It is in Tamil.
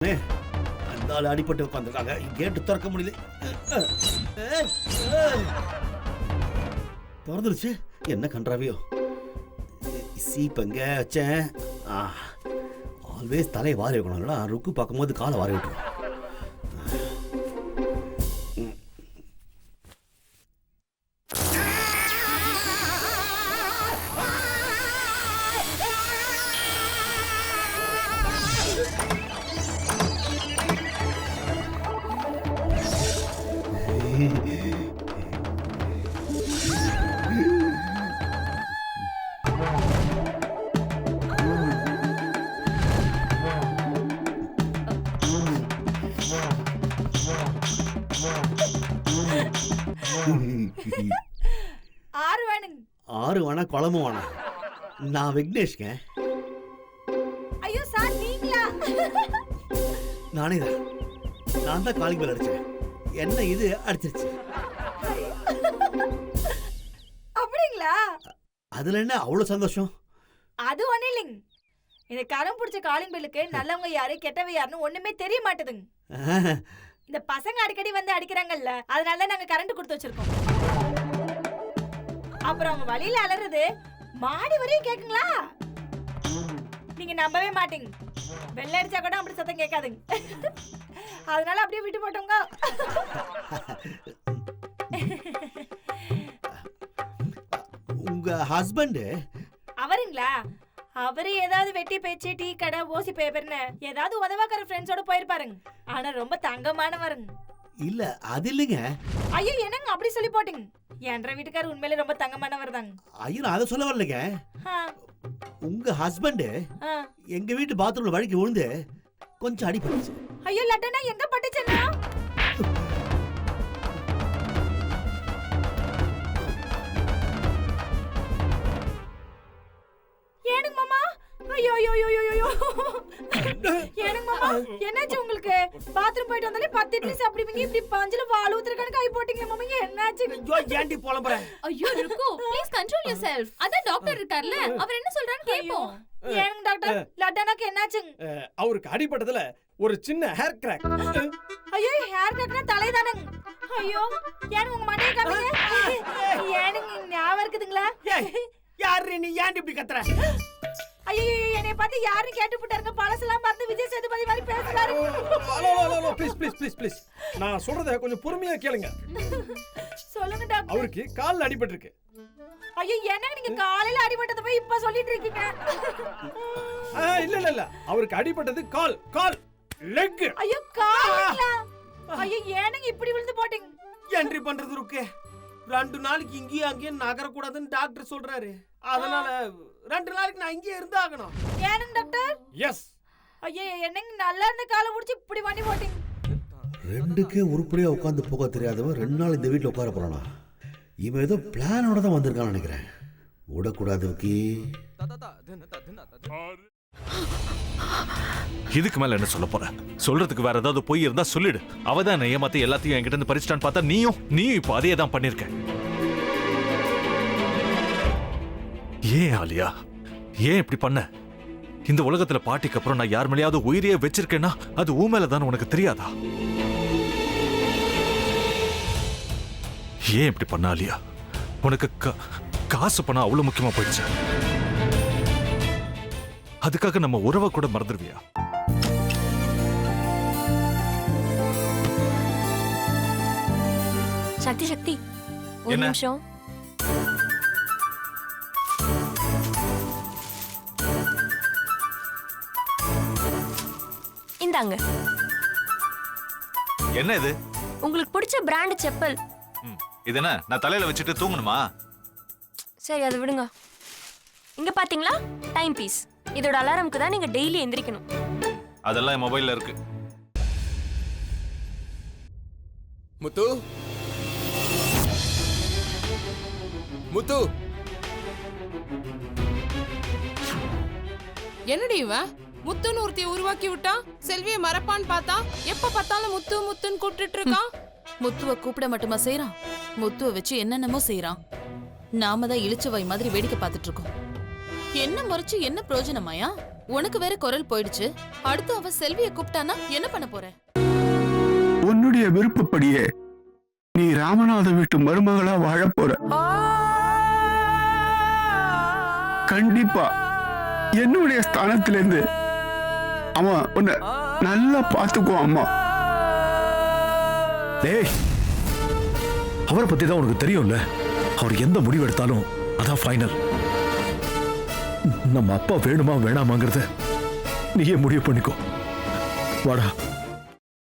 அந்த ஆள் அடிபட்டு உட்காந்துருக்காங்க. கேட்டு திறக்க முடியல. திறந்துருச்சு. என்ன கன்றாவியோ. சீப் எங்க வச்சேன்? ஆல்வேஸ் தலையை வாரி வைக்கணுங்களா? ருக்கு பார்க்கும்போது காலை வாரி விட்டுரும். ஆறு வேணா குழம்பு வேணா. நான் விக்னேஷ்ங்க. ஐயோ சார் நீங்களா? நானே தான். நான் தான் காலிங் பெல் அடிச்சேன். என்ன இது அடிச்சிருச்சு. அப்படிங்களா? அதுல என்ன அவ்வளவு சந்தோஷம்? அது ஒண்ணு இல்லைங்க. இந்த கரம் பிடிச்ச காலிங் பெல்லுக்கு நல்லவங்க யாரு கெட்டவங்க யாருன்னு ஒண்ணுமே தெரிய மாட்டேதுங்க. இந்த பசங்க அடிக்கடி வந்து அடிக்கிறாங்கல்ல, அதனால தான் நாங்க கரண்ட் கொடுத்து வச்சிருக்கோம். அப்புறம் அவங்க வழியில அலறது மாடி வரையும் கேக்குங்களா? நீங்க நம்பவே மாட்டீங்க. வெள்ள அடிச்சா கூட அப்படி சத்தம் கேட்காதுங்க. அதனால அப்படியே விட்டு போட்டோங்க. உங்க ஹஸ்பண்ட் அவருங்களா? அவரு ஏதாவது வெட்டி பேச்சு டீ கடை ஓசி பேப்பர்னு ஏதாவது உதவாக்கார ஃப்ரெண்ட்ஸோட போயிருப்பாருங்க. ஆனா ரொம்ப தங்கமானவருங்க. இல்ல அது இல்லைங்க. ஐயோ என்னங்க அப்படி சொல்லி போட்டீங்க? என்ற வீட்டுக்காரர் உண்மையிலே ரொம்ப தங்கமானவர் தாங்க. ஐயோ நான் அதை சொல்ல வரலைங்க. உங்க ஹஸ்பண்ட் எங்க வீட்டு பாத்ரூம்ல வழுக்கி விழுந்து கொஞ்சம் அடிபட்டுச்சு. ஐயோ லட்டனா எங்க பட்டுச்சுன்னா? ஏனுங்க மாமா? ஐயோ ஐயோ ஐயோ ஐயோ. ஏனுங்க மாமா? என்னாச்சு உங்களுக்கு? பாத்ரூம் போயிட்டு வந்தாலே 10 இட்லி சாப்பிடுவீங்க, இப்படி பஞ்சில வாள் ஊத்துற கணக்கு ஆயி போட்டீங்க மாமா. என்னாச்சு? ஐயோ ஏன்டி புலம்பற? ஐயோ ருக்கு, ப்ளீஸ் கண்ட்ரோல் யுவர்செல்ஃப். அத டாக்டர் இருக்கார்ல, அவர் என்ன சொல்றான்னு கேப்போம். ஏனுங்க டாக்டர், லட்டனாக்கு என்னாச்சுங்க? அவருக்கு அடிபட்டதுல ஒரு சின்ன ஹேர் கிராக். ஐயோ ஹேர் கட்னா தலைதானங்க. ஐயோ ஏனுங்க உங்க மண்டைய காமிங்க. ஏனுங்க ஞாபகம் இருக்குதுங்களா? யாரு நீ ஏன்டி இப்படி கத்துற? ஐயோ என்னைய பார்த்து யாரும் கேட்டு போட்டாருங்க. பழசெல்லாம் பார்த்து விஜய் சேதுபதி மாதிரி பேசுறாரு. Hello please please please please, நான் சொல்றத கொஞ்சம் பொறுமையா கேளுங்க. சொல்லுங்க டாக்டர். அவருக்கு கால்ல அடிபட்டிருக்கு. ஐயோ என்னங்க நீங்க காலையில அடிபட்டத போய் இப்ப சொல்லிட்டு இருக்கீங்க? இல்ல அவருக்கு அடிபட்டது கால் கால் லெக். ஐயோ கால்ங்களா? ஐயோ ஏனுங்க இப்படி விழுந்து போட்டீங்க? என்ட்ரி பண்றது இருக்கு. 2 நாளைக்கு இங்கேயும் அங்கேயும் நகரக்கூடாதுன்னு டாக்டர் சொல்றாரு. அதனால 2 நாளைக்கு நான் இங்கே இருந்தாகணும். ஏனுங்க டாக்டர்? எஸ். ஐயோ என்னங்க நல்லா இருந்த காலை முடிச்சு இப்படி பண்ணி போட்டீங்க. ரெண்டுக்கே உருப்படியா உட்காந்து போக தெரியாதவன் 2 நாள் இந்த வீட்டில் உட்கார போறானா? இவன் ஏதோ பிளானோட தான் வந்திருக்கான்னு நினைக்கிறேன். விடக்கூடாது. இதுக்கு மேல என்ன சொல்ல போற? சொல்றதுக்கு வேற ஏதாவது போய் இருந்தா சொல்லிடு. அவதான் ஏமாத்தி எல்லாத்தையும் என்கிட்ட இருந்து பறிச்சிட்டான்னு பார்த்தா நீயும் இப்ப அதே தான் பண்ணிருக்க. ஏன் ஆலியா, ஏன் இப்படி பண்ண? இந்த உலகத்துல பாட்டிக்கு அப்புறம் நான் யார் மேலேயாவது உயிரையே வச்சிருக்கேன்னா அது ஊ மேலதான் உனக்கு தெரியாதா? ஏன் இப்படி பண்ண ஆலியா? உனக்கு காசு பணம் அவ்வளவு முக்கியமா போயிடுச்சு. அதுக்காக நம்ம உறவை கூட மறந்துடுவியா? சக்தி சக்தி ஒரு நிமிஷம். இந்தாங்க. என்ன இது? உங்களுக்கு பிடிச்ச பிராண்ட் செப்பல். இது என்ன நான் தலையில வச்சுட்டு தூங்கணுமா? சரி அதை விடுங்க. இங்க பாத்தீங்களா டைம் பீஸ். இதோட அலாரம்க்கு தான் நீங்க டெய்லி எந்திரிக்கணும். அதெல்லாம் என் மொபைல்ல இருக்கு. முத்து முத்து என்னடி இவன் முத்துன்னு ஒருத்திய உருவாக்கி விட்டான். செல்விய மறப்பான்னு பார்த்தா எப்ப பார்த்தாலும் முத்து முத்துன்னு கூப்பிட்டு இருக்கான். முத்துவ கூப்பிட மட்டுமா செய்யறான், முத்துவ வச்சு என்னென்னமோ செய்யறான். நாம தான் இழிச்சவாய் மாதிரி வேடிக்கை பார்த்துட்டு இருக்கோம். என்ன முறைச்சு என்ன பிரயோஜனமாயா? உனக்கு வேற குரல் போயிடுச்சு. அடுத்து அவ செல்வியை கூப்பிட்டானா என்ன பண்ண போற? உன்னுடைய விருப்பப்படியே நீ ராமநாத வீட்டு மருமகளா வாழ போற. கண்டிப்பா என்னுடைய ஸ்தானத்திலிருந்து அவன் உன்னை நல்லா பார்த்துக்குவான் அம்மா. டேய், அவரை பத்தி தான் உனக்கு தெரியும்ல. அவர் எந்த முடிவு எடுத்தாலும் அதான் ஃபைனல். நம்ம அப்பா வேணுமா வேணாமாங்கிறத நீயே முடிவு பண்ணிக்கோ. வாடா.